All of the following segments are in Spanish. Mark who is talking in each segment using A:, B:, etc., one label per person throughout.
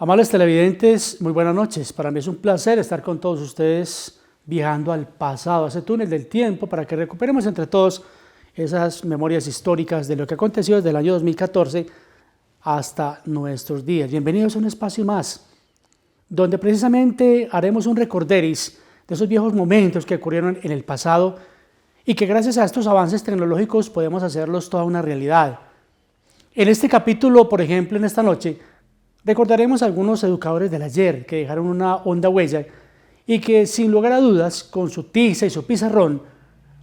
A: Amables televidentes, muy buenas noches. Para mí es un placer estar con todos ustedes viajando al pasado, a ese túnel del tiempo, para que recuperemos entre todos esas memorias históricas de lo que aconteció desde el año 2014 hasta nuestros días. Bienvenidos a un espacio más, donde precisamente haremos un recorderis de esos viejos momentos que ocurrieron en el pasado y que gracias a estos avances tecnológicos podemos hacerlos toda una realidad. En este capítulo, por ejemplo, en esta noche, recordaremos a algunos educadores del ayer que dejaron una honda huella y que, sin lugar a dudas, con su tiza y su pizarrón,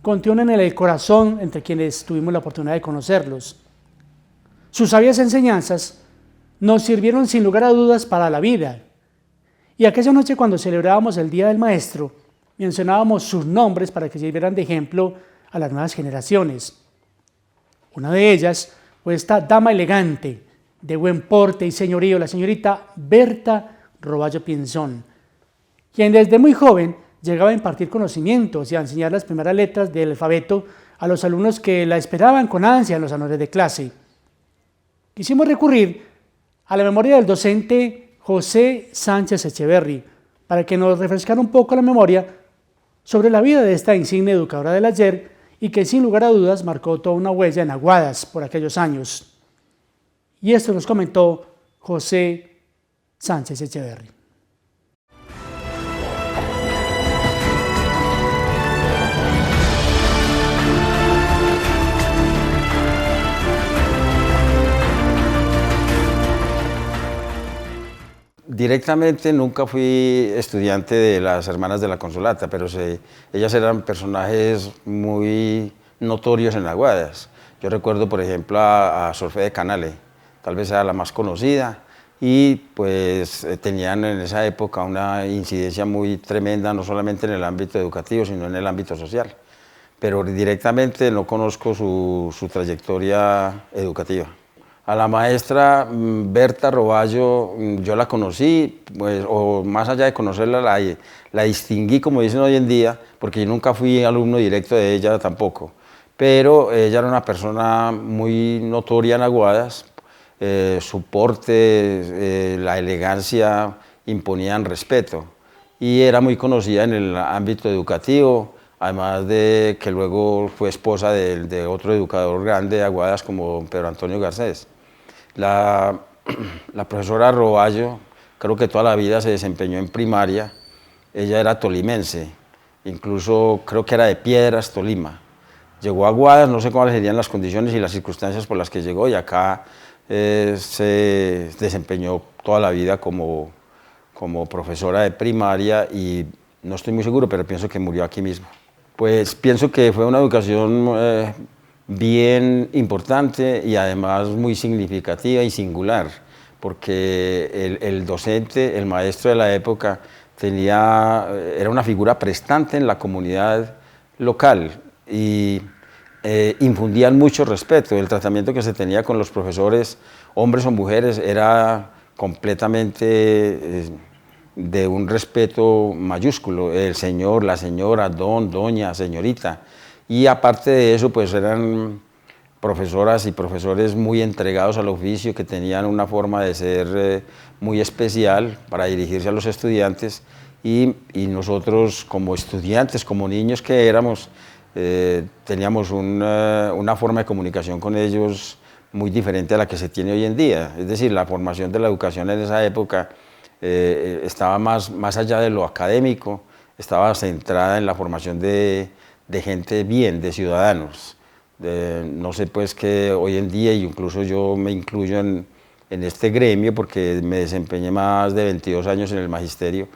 A: contienen el corazón entre quienes tuvimos la oportunidad de conocerlos. Sus sabias enseñanzas nos sirvieron sin lugar a dudas para la vida. Y aquella noche, cuando celebrábamos el Día del Maestro, mencionábamos sus nombres para que sirvieran de ejemplo a las nuevas generaciones. Una de ellas fue esta dama elegante, de buen porte y señorío, la señorita Berta Roballo Pinzón, quien desde muy joven llegaba a impartir conocimientos y a enseñar las primeras letras del alfabeto a los alumnos que la esperaban con ansia en los salones de clase. Quisimos recurrir a la memoria del docente José Sánchez Echeverry para que nos refrescara un poco la memoria sobre la vida de esta insigne educadora del ayer y que sin lugar a dudas marcó toda una huella en Aguadas por aquellos años. Y esto nos comentó José Sánchez Echeverry.
B: Directamente nunca fui estudiante de las Hermanas de la Consolata, pero ellas eran personajes muy notorios en Aguadas. Yo recuerdo, por ejemplo, a Sor Fe de Canale, tal vez era la más conocida, y pues tenían en esa época una incidencia muy tremenda, no solamente en el ámbito educativo, sino en el ámbito social. Pero directamente no conozco su trayectoria educativa. A la maestra Berta Roballo yo la conocí, pues, o más allá de conocerla, la distinguí, como dicen hoy en día, porque yo nunca fui alumno directo de ella tampoco. Pero ella era una persona muy notoria en Aguadas, su porte, la elegancia imponían respeto y era muy conocida en el ámbito educativo, además de que luego fue esposa de otro educador grande de Aguadas como Pedro Antonio Garcés. La profesora Roballo creo que toda la vida se desempeñó en primaria, ella era tolimense, incluso creo que era de Piedras, Tolima. Llegó a Aguadas, no sé cuáles serían las condiciones y las circunstancias por las que llegó, y acá se desempeñó toda la vida como profesora de primaria y no estoy muy seguro, pero pienso que murió aquí mismo. Pues pienso que fue una educación bien importante y además muy significativa y singular, porque el docente, el maestro de la época, era una figura prestante en la comunidad local y infundían mucho respeto. El tratamiento que se tenía con los profesores, hombres o mujeres, era completamente de un respeto mayúsculo, el señor, la señora, don, doña, señorita. Y aparte de eso, pues eran profesoras y profesores muy entregados al oficio, que tenían una forma de ser muy especial para dirigirse a los estudiantes, y nosotros como estudiantes, como niños que éramos, teníamos una forma de comunicación con ellos muy diferente a la que se tiene hoy en día. Es decir, la formación de la educación en esa época estaba más allá de lo académico, estaba centrada en la formación de gente bien, de ciudadanos. No sé, pues, que hoy en día, y incluso yo me incluyo en este gremio porque me desempeñé más de 22 años en el magisterio,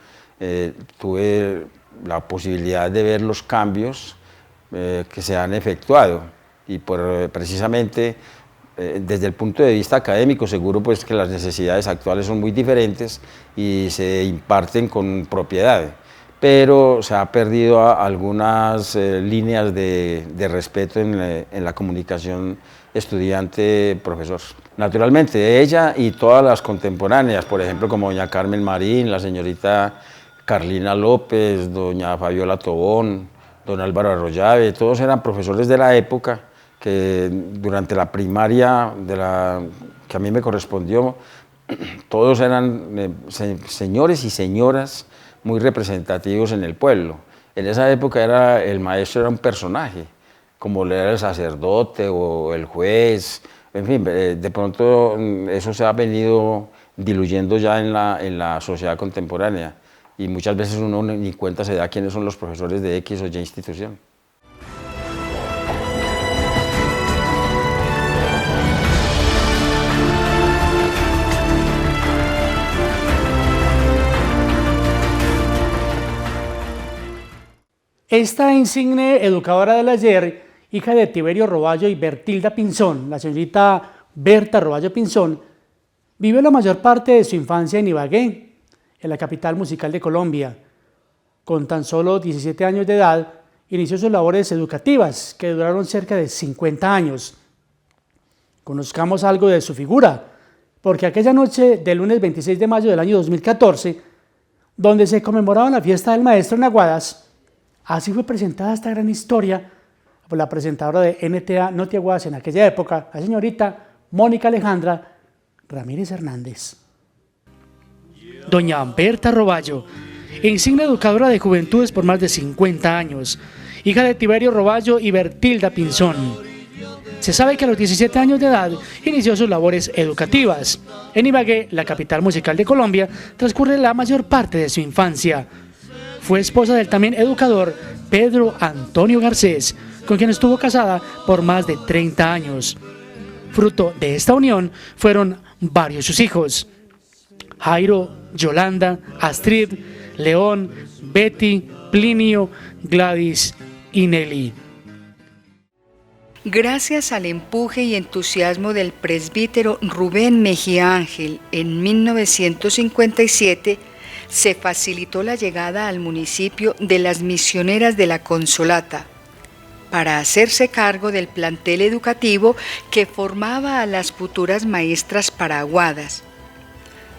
B: tuve la posibilidad de ver los cambios que se han efectuado, y precisamente desde el punto de vista académico, seguro pues que las necesidades actuales son muy diferentes y se imparten con propiedad, pero se ha perdido algunas líneas de respeto en la comunicación estudiante-profesor. Naturalmente, ella y todas las contemporáneas, por ejemplo, como doña Carmen Marín, la señorita Carlina López, doña Fabiola Tobón, don Álvaro Arroyave, todos eran profesores de la época que durante la primaria que a mí me correspondió, todos eran señores y señoras muy representativos en el pueblo. En esa época el maestro era un personaje, como era el sacerdote o el juez, en fin, de pronto eso se ha venido diluyendo ya en la sociedad contemporánea y muchas veces uno ni cuenta se da quiénes son los profesores de X o Y institución.
A: Esta insigne educadora del ayer, hija de Tiberio Roballo y Bertilda Pinzón, la señorita Berta Roballo Pinzón, vivió la mayor parte de su infancia en Ibagué, en la capital musical de Colombia. Con tan solo 17 años de edad, inició sus labores educativas, que duraron cerca de 50 años. Conozcamos algo de su figura, porque aquella noche del lunes 26 de mayo del año 2014, donde se conmemoraba la fiesta del maestro en Aguadas, así fue presentada esta gran historia por la presentadora de NTA Noti Aguadas en aquella época, la señorita Mónica Alejandra Ramírez Hernández. Doña Berta Roballo, insigne educadora de juventudes por más de 50 años, hija de Tiberio Roballo y Bertilda Pinzón. Se sabe que a los 17 años de edad inició sus labores educativas. En Ibagué, la capital musical de Colombia, transcurre la mayor parte de su infancia. Fue esposa del también educador Pedro Antonio Garcés, con quien estuvo casada por más de 30 años. Fruto de esta unión fueron varios sus hijos: Jairo, Yolanda, Astrid, León, Betty, Plinio, Gladys y Nelly.
C: Gracias al empuje y entusiasmo del presbítero Rubén Mejía Ángel, en 1957 se facilitó la llegada al municipio de las misioneras de la Consolata, para hacerse cargo del plantel educativo que formaba a las futuras maestras para Aguadas.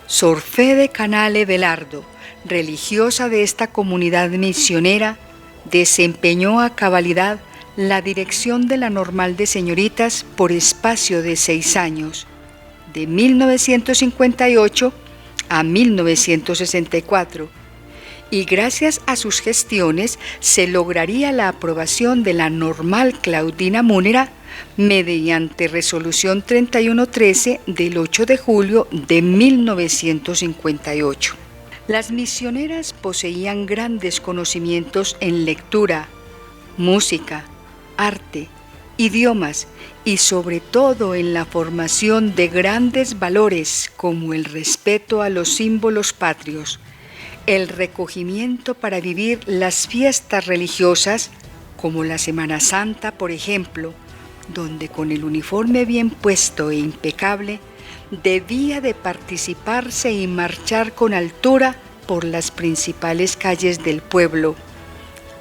C: Sor Fede Canale Velardo, religiosa de esta comunidad misionera, desempeñó a cabalidad la dirección de la Normal de Señoritas por espacio de 6 años, de 1958 a 1964, y gracias a sus gestiones se lograría la aprobación de la Normal Claudina Múnera mediante resolución 3113 del 8 de julio de 1958. Las misioneras poseían grandes conocimientos en lectura, música, arte, idiomas y sobre todo en la formación de grandes valores como el respeto a los símbolos patrios, el recogimiento para vivir las fiestas religiosas como la Semana Santa, por ejemplo, donde con el uniforme bien puesto e impecable debía de participarse y marchar con altura por las principales calles del pueblo.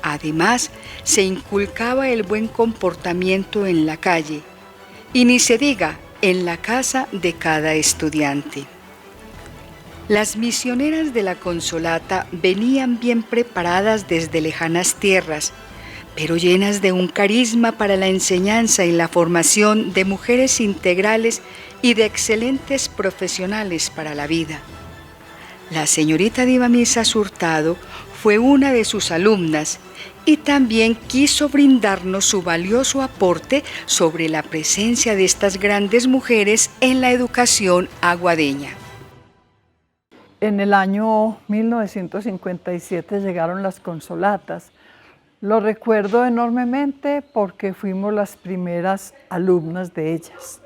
C: Además, se inculcaba el buen comportamiento en la calle, y ni se diga en la casa de cada estudiante. Las misioneras de la Consolata venían bien preparadas desde lejanas tierras, pero llenas de un carisma para la enseñanza y la formación de mujeres integrales y de profesionales para la vida. La señorita Divamisa Hurtado fue una de sus alumnas y también quiso brindarnos su valioso aporte sobre la presencia de estas grandes mujeres en la educación aguadeña.
D: En el año 1957 llegaron las Consolatas. Lo recuerdo enormemente porque fuimos las primeras alumnas de ellas.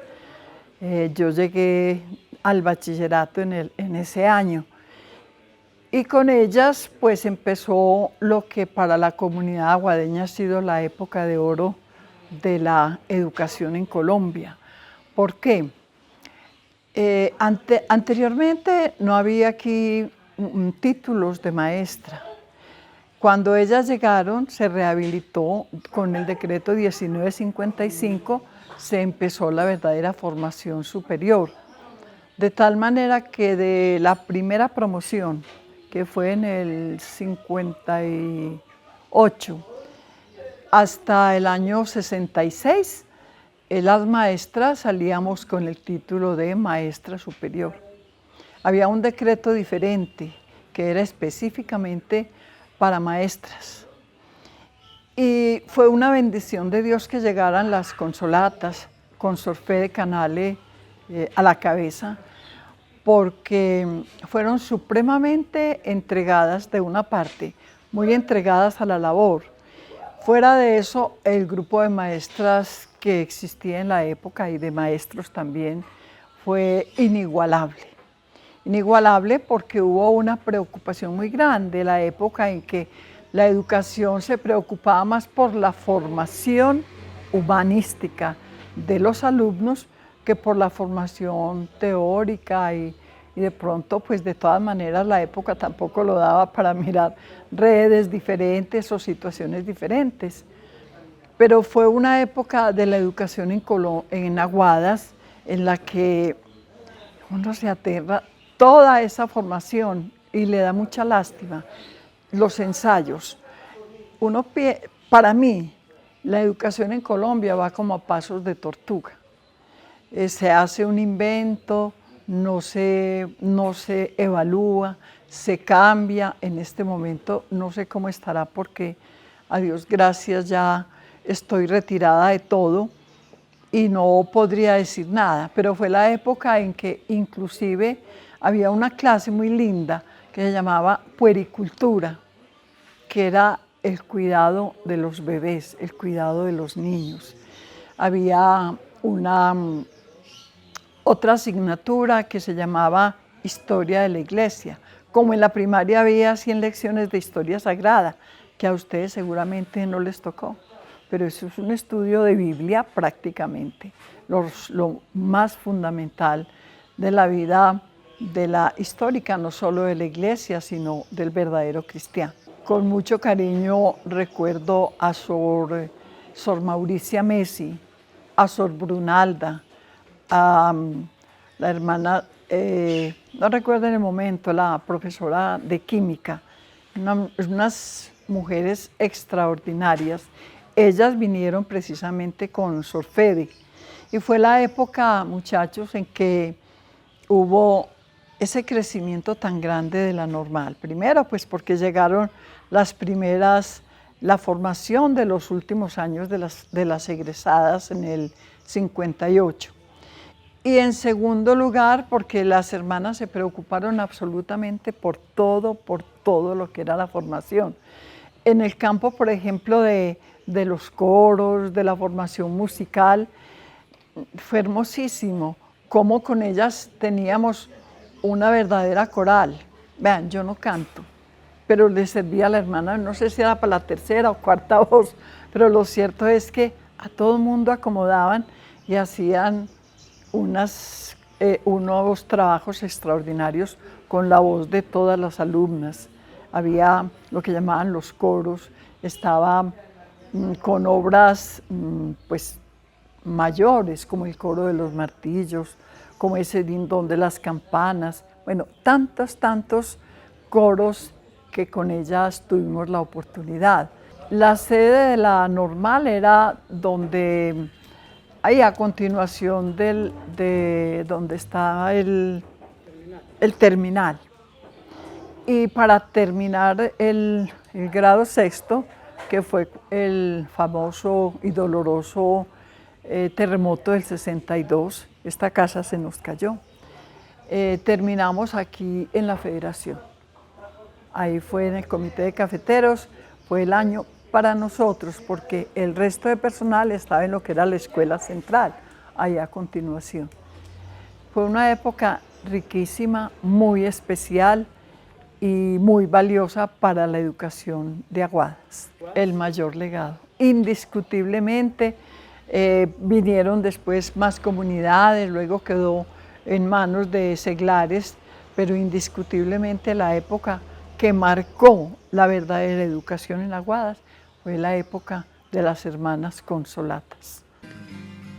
D: Yo llegué al bachillerato en ese año. Y con ellas pues empezó lo que para la comunidad aguadeña ha sido la época de oro de la educación en Colombia. ¿Por qué? Anteriormente no había aquí títulos de maestra. Cuando ellas llegaron se rehabilitó con el decreto 1955, se empezó la verdadera formación superior. De tal manera que de la primera promoción, que fue en el 58, hasta el año 66, las maestras salíamos con el título de maestra superior. había un decreto diferente que era específicamente para maestras. Y fue una bendición de Dios que llegaran las consolatas con Sor Fede Canale a la cabeza, porque fueron supremamente entregadas de una parte, muy entregadas a la labor. Fuera de eso, el grupo de maestras que existía en la época y de maestros también fue inigualable. Inigualable porque hubo una preocupación muy grande, la época en que la educación se preocupaba más por la formación humanística de los alumnos que por la formación teórica y de pronto, pues de todas maneras, la época tampoco lo daba para mirar redes diferentes o situaciones diferentes. Pero fue una época de la educación en Aguadas en la que uno se aterra toda esa formación y le da mucha lástima. Los ensayos. Para mí, la educación en Colombia va como a pasos de tortuga. Se hace un invento, no se evalúa, se cambia. En este momento no sé cómo estará porque, a Dios gracias, ya estoy retirada de todo y no podría decir nada. Pero fue la época en que inclusive había una clase muy linda que se llamaba puericultura, que era el cuidado de los bebés, el cuidado de los niños. Había otra asignatura que se llamaba Historia de la Iglesia. Como en la primaria había 100 lecciones de historia sagrada, que a ustedes seguramente no les tocó, pero eso es un estudio de Biblia prácticamente, lo más fundamental de la vida de la histórica, no solo de la Iglesia, sino del verdadero cristiano. Con mucho cariño recuerdo a Sor Mauricia Messi, a Sor Brunalda, a la hermana, no recuerdo en el momento, la profesora de química, unas mujeres extraordinarias. Ellas vinieron precisamente con Sor Fede y fue la época, muchachos, en que hubo ese crecimiento tan grande de la normal. Primero, pues porque llegaron la formación de los últimos años de las egresadas en el 58. Y en segundo lugar, porque las hermanas se preocuparon absolutamente por todo lo que era la formación. En el campo, por ejemplo, de los coros, de la formación musical, fue hermosísimo cómo con ellas teníamos una verdadera coral. Vean, yo no canto, pero le servía a la hermana, no sé si era para la tercera o cuarta voz, pero lo cierto es que a todo el mundo acomodaban y hacían unos trabajos extraordinarios con la voz de todas las alumnas. Había lo que llamaban los coros, estaba con obras pues mayores, como el coro de los martillos, como ese dindón de las campanas, bueno, tantos coros que con ellas tuvimos la oportunidad. La sede de la normal era donde, ahí a continuación de donde estaba el terminal. Y para terminar el grado sexto, que fue el famoso y doloroso terremoto del 62, esta casa se nos cayó. Terminamos aquí en la Federación. Ahí fue en el Comité de Cafeteros, fue el año para nosotros, porque el resto de personal estaba en lo que era la Escuela Central, ahí a continuación. Fue una época riquísima, muy especial y muy valiosa para la educación de Aguadas. El mayor legado, indiscutiblemente. Vinieron después más comunidades, luego quedó en manos de seglares, pero indiscutiblemente la época que marcó la verdadera educación en Aguadas fue la época de las hermanas consolatas.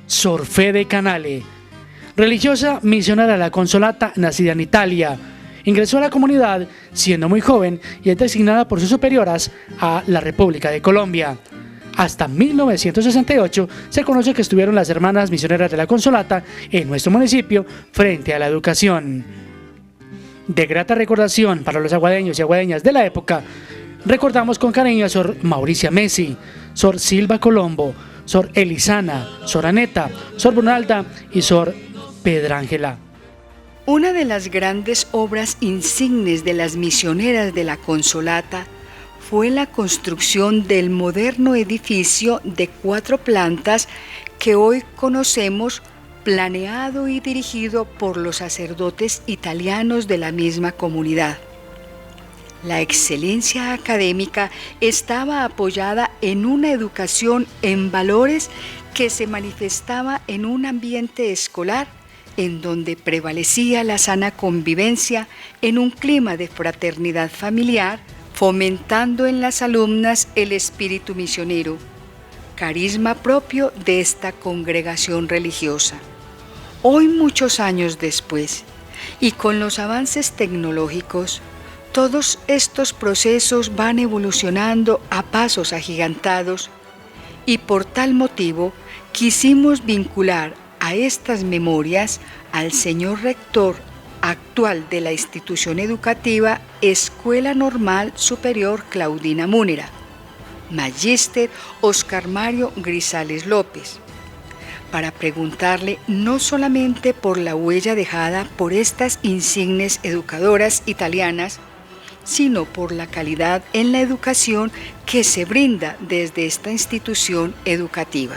A: Sor Fede Canale, religiosa misionera de la Consolata, nacida en Italia, ingresó a la comunidad siendo muy joven y es designada por sus superioras a la República de Colombia. Hasta 1968 se conoce que estuvieron las hermanas misioneras de la Consolata en nuestro municipio frente a la educación. de grata recordación para los aguadeños y aguadeñas de la época, recordamos con cariño a Sor Mauricia Messi, Sor Silva Colombo, Sor Elisana, Sor Aneta, Sor Brunalda y Sor Pedrángela.
C: Una de las grandes obras insignes de las misioneras de la Consolata fue la construcción del moderno edificio de 4 plantas que hoy conocemos, planeado y dirigido por los sacerdotes italianos de la misma comunidad. La excelencia académica estaba apoyada en una educación en valores que se manifestaba en un ambiente escolar en donde prevalecía la sana convivencia en un clima de fraternidad familiar, fomentando en las alumnas el espíritu misionero, carisma propio de esta congregación religiosa. Hoy, muchos años después, y con los avances tecnológicos, todos estos procesos van evolucionando a pasos agigantados y por tal motivo quisimos vincular a estas memorias al señor rector actual de la institución educativa Escuela Normal Superior Claudina Múnera, Magíster Oscar Mario Grisales López, para preguntarle no solamente por la huella dejada por estas insignes educadoras italianas, sino por la calidad en la educación que se brinda desde esta institución educativa.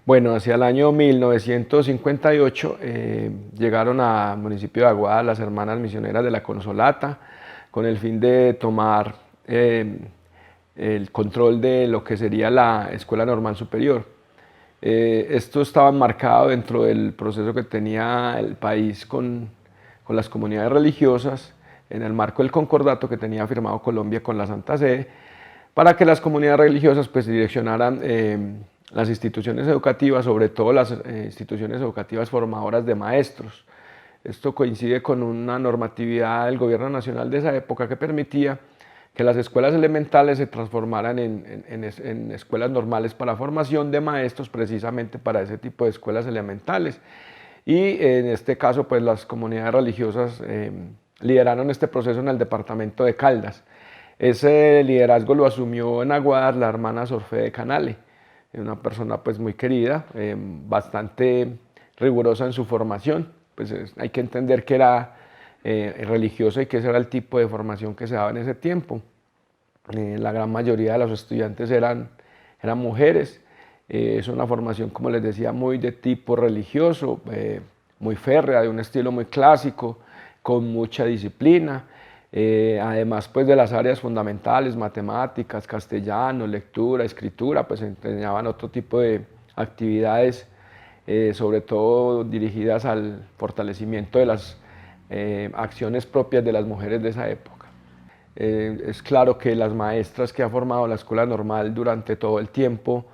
E: Bueno, hacia el año 1958 llegaron al municipio de Aguada las hermanas misioneras de la Consolata con el fin de tomar el control de lo que sería la Escuela Normal Superior. Esto estaba marcado dentro del proceso que tenía el país con las comunidades religiosas en el marco del concordato que tenía firmado Colombia con la Santa Sede para que las comunidades religiosas pues direccionaran las instituciones educativas, sobre todo las instituciones educativas formadoras de maestros. Esto coincide con una normatividad del gobierno nacional de esa época que permitía que las escuelas elementales se transformaran en escuelas normales para formación de maestros, precisamente para ese tipo de escuelas elementales. Y en este caso, pues las comunidades religiosas lideraron este proceso en el departamento de Caldas. Ese liderazgo lo asumió en Aguadar la hermana Sor Fede Canale, una persona pues muy querida, bastante rigurosa en su formación. Pues hay que entender que era religiosa y que ese era el tipo de formación que se daba en ese tiempo. La gran mayoría de los estudiantes eran mujeres. Es una formación, como les decía, muy de tipo religioso, muy férrea, de un estilo muy clásico, con mucha disciplina. Además pues de las áreas fundamentales, matemáticas, castellano, lectura, escritura, pues enseñaban otro tipo de actividades, sobre todo dirigidas al fortalecimiento de las acciones propias de las mujeres de esa época. Es claro que las maestras que ha formado la Escuela Normal durante todo el tiempo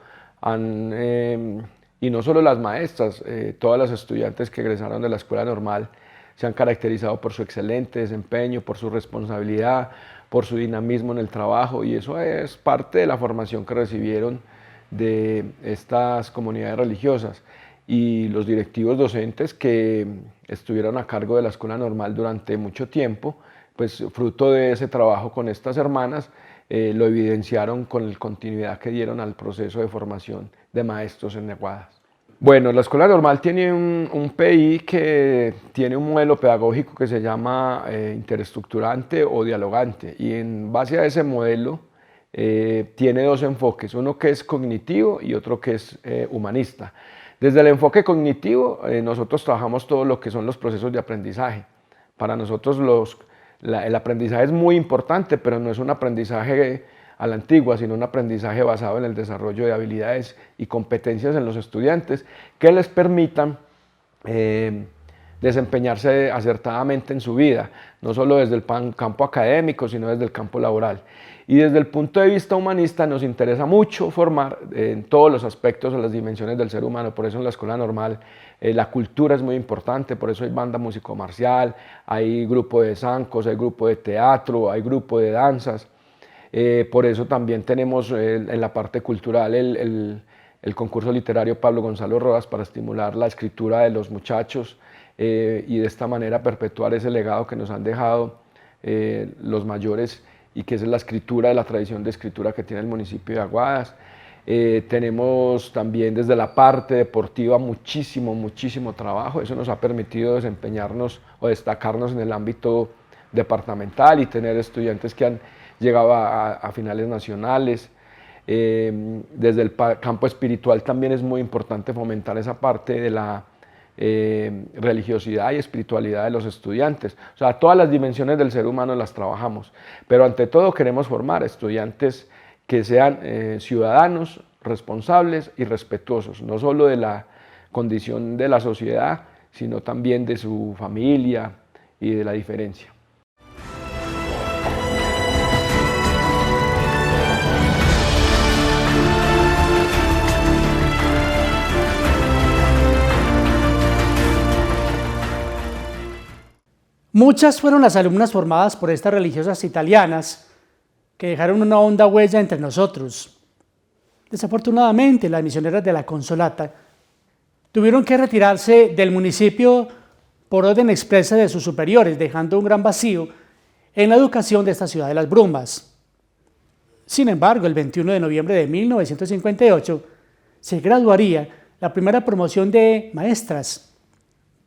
E: y no solo las maestras, todas las estudiantes que egresaron de la Escuela Normal se han caracterizado por su excelente desempeño, por su responsabilidad, por su dinamismo en el trabajo, y eso es parte de la formación que recibieron de estas comunidades religiosas. Y los directivos docentes que estuvieron a cargo de la Escuela Normal durante mucho tiempo, pues fruto de ese trabajo con estas hermanas, lo evidenciaron con la continuidad que dieron al proceso de formación de maestros en Aguadas. Bueno, la Escuela Normal tiene un PI que tiene un modelo pedagógico que se llama interestructurante o dialogante, y en base a ese modelo tiene 2 enfoques, uno que es cognitivo y otro que es humanista. Desde el enfoque cognitivo nosotros trabajamos todo lo que son los procesos de aprendizaje. Para nosotros el aprendizaje es muy importante, pero no es un aprendizaje a la antigua, sino un aprendizaje basado en el desarrollo de habilidades y competencias en los estudiantes que les permitan desempeñarse acertadamente en su vida, no solo desde el campo académico, sino desde el campo laboral. Y desde el punto de vista humanista nos interesa mucho formar en todos los aspectos o las dimensiones del ser humano. Por eso en la Escuela Normal la cultura es muy importante, por eso hay banda músico-marcial, hay grupo de zancos, hay grupo de teatro, hay grupo de danzas. Por eso también tenemos en la parte cultural el concurso literario Pablo Gonzalo Rodas para estimular la escritura de los muchachos, y de esta manera perpetuar ese legado que nos han dejado los mayores y que es la escritura, de la tradición de escritura que tiene el municipio de Aguadas. Tenemos también desde la parte deportiva muchísimo trabajo. Eso nos ha permitido desempeñarnos o destacarnos en el ámbito departamental y tener estudiantes que han llegado a finales nacionales. Desde el campo espiritual también es muy importante fomentar esa parte de la religiosidad y espiritualidad de los estudiantes. O sea, todas las dimensiones del ser humano las trabajamos, pero ante todo queremos formar estudiantes que sean ciudadanos, responsables y respetuosos, no solo de la condición de la sociedad, sino también de su familia y de la diferencia.
A: Muchas fueron las alumnas formadas por estas religiosas italianas que dejaron una honda huella entre nosotros. Desafortunadamente, las misioneras de la Consolata tuvieron que retirarse del municipio por orden expresa de sus superiores, dejando un gran vacío en la educación de esta ciudad de las brumas. Sin embargo, el 21 de noviembre de 1958 se graduaría la primera promoción de maestras,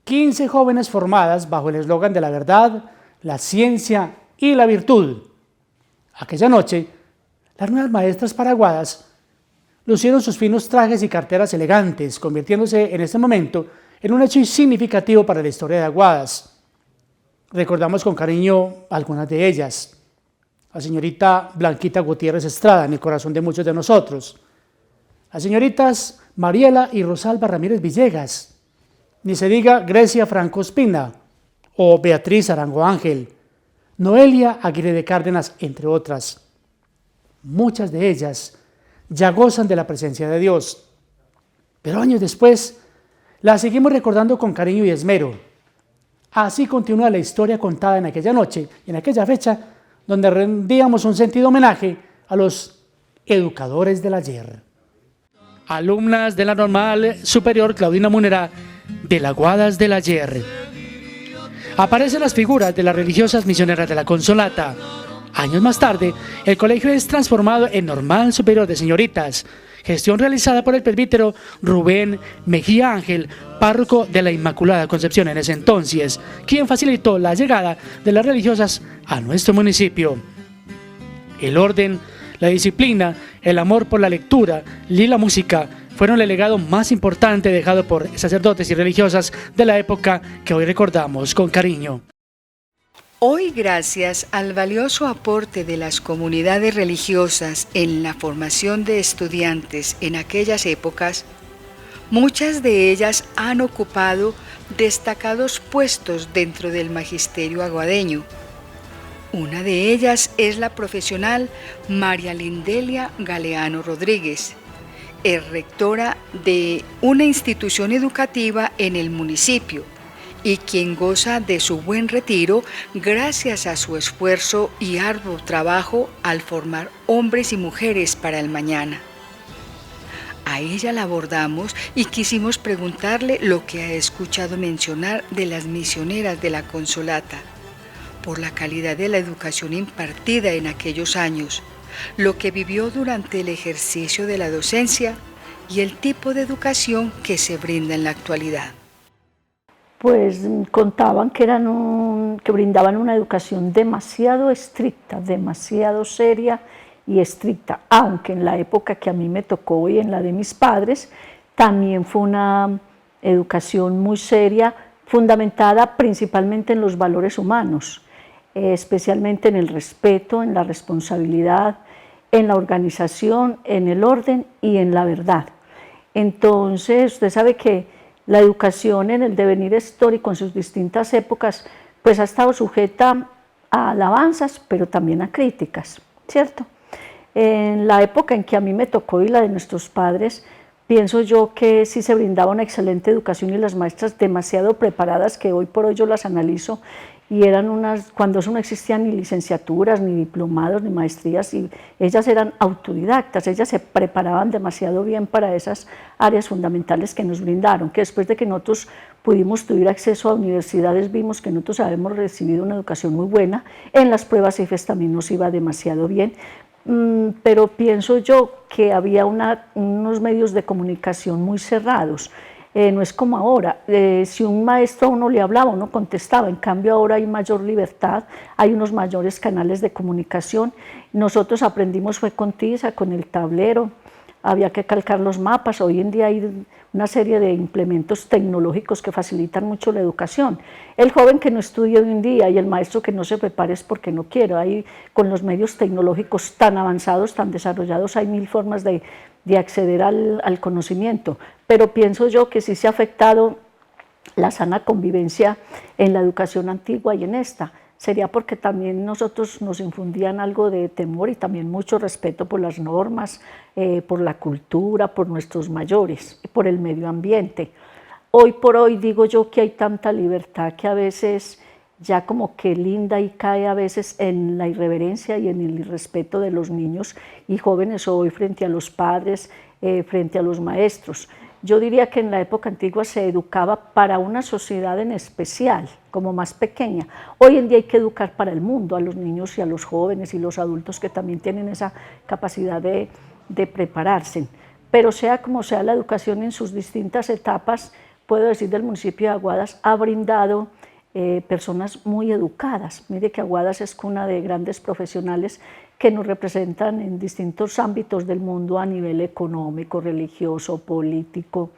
A: 15 jóvenes formadas bajo el eslogan de la verdad, la ciencia y la virtud. Aquella noche, las nuevas maestras paraguadas lucieron sus finos trajes y carteras elegantes, convirtiéndose en este momento en un hecho significativo para la historia de Aguadas. Recordamos con cariño algunas de ellas. La señorita Blanquita Gutiérrez Estrada, en el corazón de muchos de nosotros. Las señoritas Mariela y Rosalba Ramírez Villegas. Ni se diga Grecia Franco Espina o Beatriz Arango Ángel, Noelia Aguirre de Cárdenas, entre otras. Muchas de ellas ya gozan de la presencia de Dios, pero años después las seguimos recordando con cariño y esmero. Así continúa la historia contada en aquella noche y en aquella fecha, donde rendíamos un sentido homenaje a los educadores del ayer. Alumnas de la Normal Superior Claudina Munera de Aguadas del ayer. Aparecen las figuras de las religiosas misioneras de la Consolata. Años más tarde, el colegio es transformado en Normal Superior de Señoritas, gestión realizada por el presbítero Rubén Mejía Ángel, párroco de la Inmaculada Concepción en ese entonces, quien facilitó la llegada de las religiosas a nuestro municipio. El orden, la disciplina, el amor por la lectura y la música fueron el legado más importante dejado por sacerdotes y religiosas de la época que hoy recordamos con cariño.
C: Hoy, gracias al valioso aporte de las comunidades religiosas en la formación de estudiantes en aquellas épocas, muchas de ellas han ocupado destacados puestos dentro del magisterio aguadeño. Una de ellas es la profesional María Lindelia Galeano Rodríguez, es rectora de una institución educativa en el municipio y quien goza de su buen retiro gracias a su esfuerzo y arduo trabajo al formar hombres y mujeres para el mañana. A ella la abordamos y quisimos preguntarle lo que ha escuchado mencionar de las misioneras de la Consolata, por la calidad de la educación impartida en aquellos años, lo que vivió durante el ejercicio de la docencia y el tipo de educación que se brinda en la actualidad.
F: Pues contaban que brindaban una educación demasiado estricta, demasiado seria y estricta, aunque en la época que a mí me tocó y en la de mis padres, también fue una educación muy seria, fundamentada principalmente en los valores humanos, especialmente en el respeto, en la responsabilidad, en la organización, en el orden y en la verdad. Entonces, usted sabe que la educación en el devenir histórico en sus distintas épocas, pues ha estado sujeta a alabanzas, pero también a críticas, ¿cierto? En la época en que a mí me tocó y la de nuestros padres, pienso yo que sí se brindaba una excelente educación y las maestras demasiado preparadas, que hoy por hoy yo las analizo y eran cuando eso no existían ni licenciaturas, ni diplomados, ni maestrías, y ellas eran autodidactas, ellas se preparaban demasiado bien para esas áreas fundamentales que nos brindaron, que después de que nosotros pudimos tener acceso a universidades, vimos que nosotros habíamos recibido una educación muy buena, en las pruebas IFES también nos iba demasiado bien, pero pienso yo que había unos medios de comunicación muy cerrados. No es como ahora, si un maestro a uno le hablaba, uno contestaba, en cambio ahora hay mayor libertad, hay unos mayores canales de comunicación. Nosotros aprendimos fue con tiza, con el tablero, había que calcar los mapas, hoy en día hay una serie de implementos tecnológicos que facilitan mucho la educación. El joven que no estudia hoy en día y el maestro que no se prepare es porque no quiere, ahí con los medios tecnológicos tan avanzados, tan desarrollados, hay mil formas de acceder al conocimiento, pero pienso yo que sí se ha afectado la sana convivencia en la educación antigua y en esta. Sería porque también nosotros nos infundían algo de temor y también mucho respeto por las normas, por la cultura, por nuestros mayores, por el medio ambiente. Hoy por hoy digo yo que hay tanta libertad que a veces ya como que linda y cae a veces en la irreverencia y en el irrespeto de los niños y jóvenes hoy frente a los padres, frente a los maestros. Yo diría que en la época antigua se educaba para una sociedad en especial, como más pequeña. Hoy en día hay que educar para el mundo, a los niños y a los jóvenes y los adultos que también tienen esa capacidad de prepararse. Pero sea como sea, la educación en sus distintas etapas, puedo decir del municipio de Aguadas, ha brindado personas muy educadas. Mire que Aguadas es cuna de grandes profesionales que nos representan en distintos ámbitos del mundo a nivel económico, religioso, político,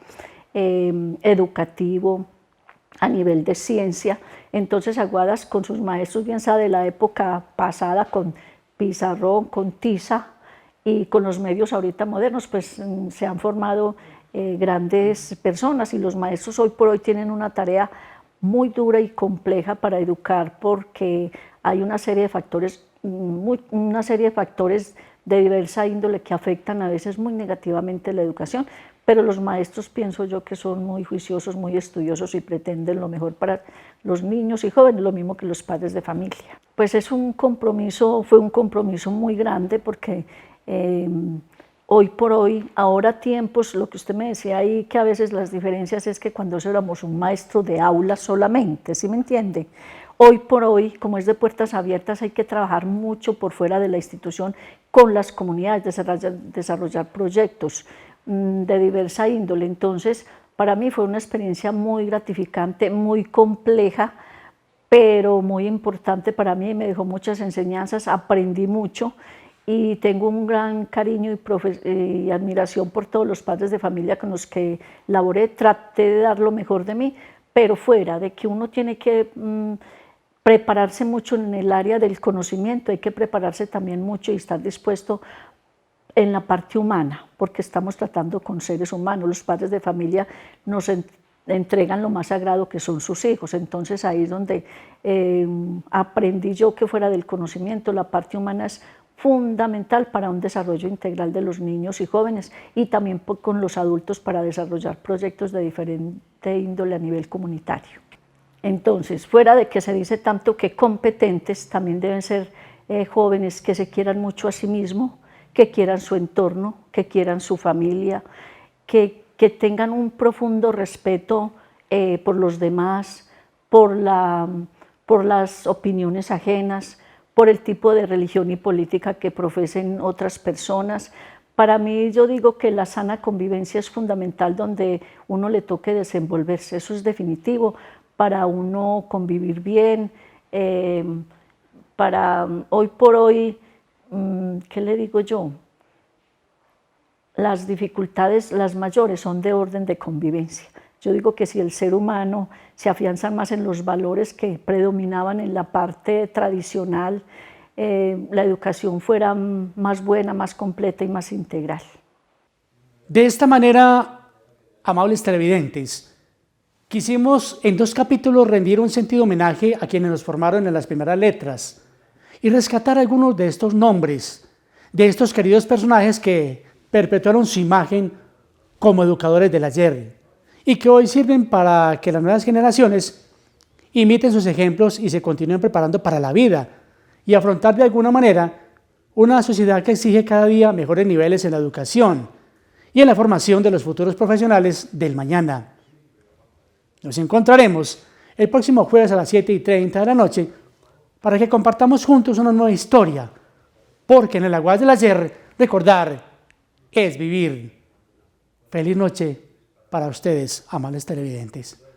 F: educativo, a nivel de ciencia. Entonces Aguadas con sus maestros, bien sea de la época pasada, con pizarrón, con tiza y con los medios ahorita modernos, pues se han formado grandes personas y los maestros hoy por hoy tienen una tarea muy dura y compleja para educar porque hay una serie de factores de diversa índole que afectan a veces muy negativamente la educación, pero los maestros pienso yo que son muy juiciosos, muy estudiosos y pretenden lo mejor para los niños y jóvenes, lo mismo que los padres de familia. Pues fue un compromiso muy grande porque hoy por hoy, ahora tiempos, lo que usted me decía ahí, que a veces las diferencias es que cuando éramos un maestro de aula solamente, ¿sí me entiende? Hoy por hoy, como es de puertas abiertas, hay que trabajar mucho por fuera de la institución con las comunidades, desarrollar proyectos de diversa índole. Entonces, para mí fue una experiencia muy gratificante, muy compleja, pero muy importante para mí, me dejó muchas enseñanzas, aprendí mucho y tengo un gran cariño y admiración por todos los padres de familia con los que laboré. Traté de dar lo mejor de mí, pero fuera de que uno tiene que prepararse mucho en el área del conocimiento, hay que prepararse también mucho y estar dispuesto en la parte humana, porque estamos tratando con seres humanos. Los padres de familia nos entregan lo más sagrado que son sus hijos, entonces ahí es donde aprendí yo que fuera del conocimiento, la parte humana es fundamental para un desarrollo integral de los niños y jóvenes y también con los adultos para desarrollar proyectos de diferente índole a nivel comunitario. Entonces, fuera de que se dice tanto que competentes, también deben ser jóvenes que se quieran mucho a sí mismos, que quieran su entorno, que quieran su familia, que tengan un profundo respeto por los demás, por las opiniones ajenas, por el tipo de religión y política que profesen otras personas. Para mí, yo digo que la sana convivencia es fundamental donde uno le toque desenvolverse, eso es definitivo, para uno convivir bien, para hoy por hoy, ¿qué le digo yo? Las dificultades, las mayores, son de orden de convivencia. Yo digo que si el ser humano se afianza más en los valores que predominaban en la parte tradicional, la educación fuera más buena, más completa y más integral.
A: De esta manera, amables televidentes, quisimos en 2 capítulos rendir un sentido homenaje a quienes nos formaron en las primeras letras y rescatar algunos de estos nombres, de estos queridos personajes que perpetuaron su imagen como educadores del ayer y que hoy sirven para que las nuevas generaciones imiten sus ejemplos y se continúen preparando para la vida y afrontar de alguna manera una sociedad que exige cada día mejores niveles en la educación y en la formación de los futuros profesionales del mañana. Nos encontraremos el próximo jueves a las 7:30 de la noche para que compartamos juntos una nueva historia, porque en el Aguadas del Ayer recordar es vivir. Feliz noche para ustedes, amables televidentes.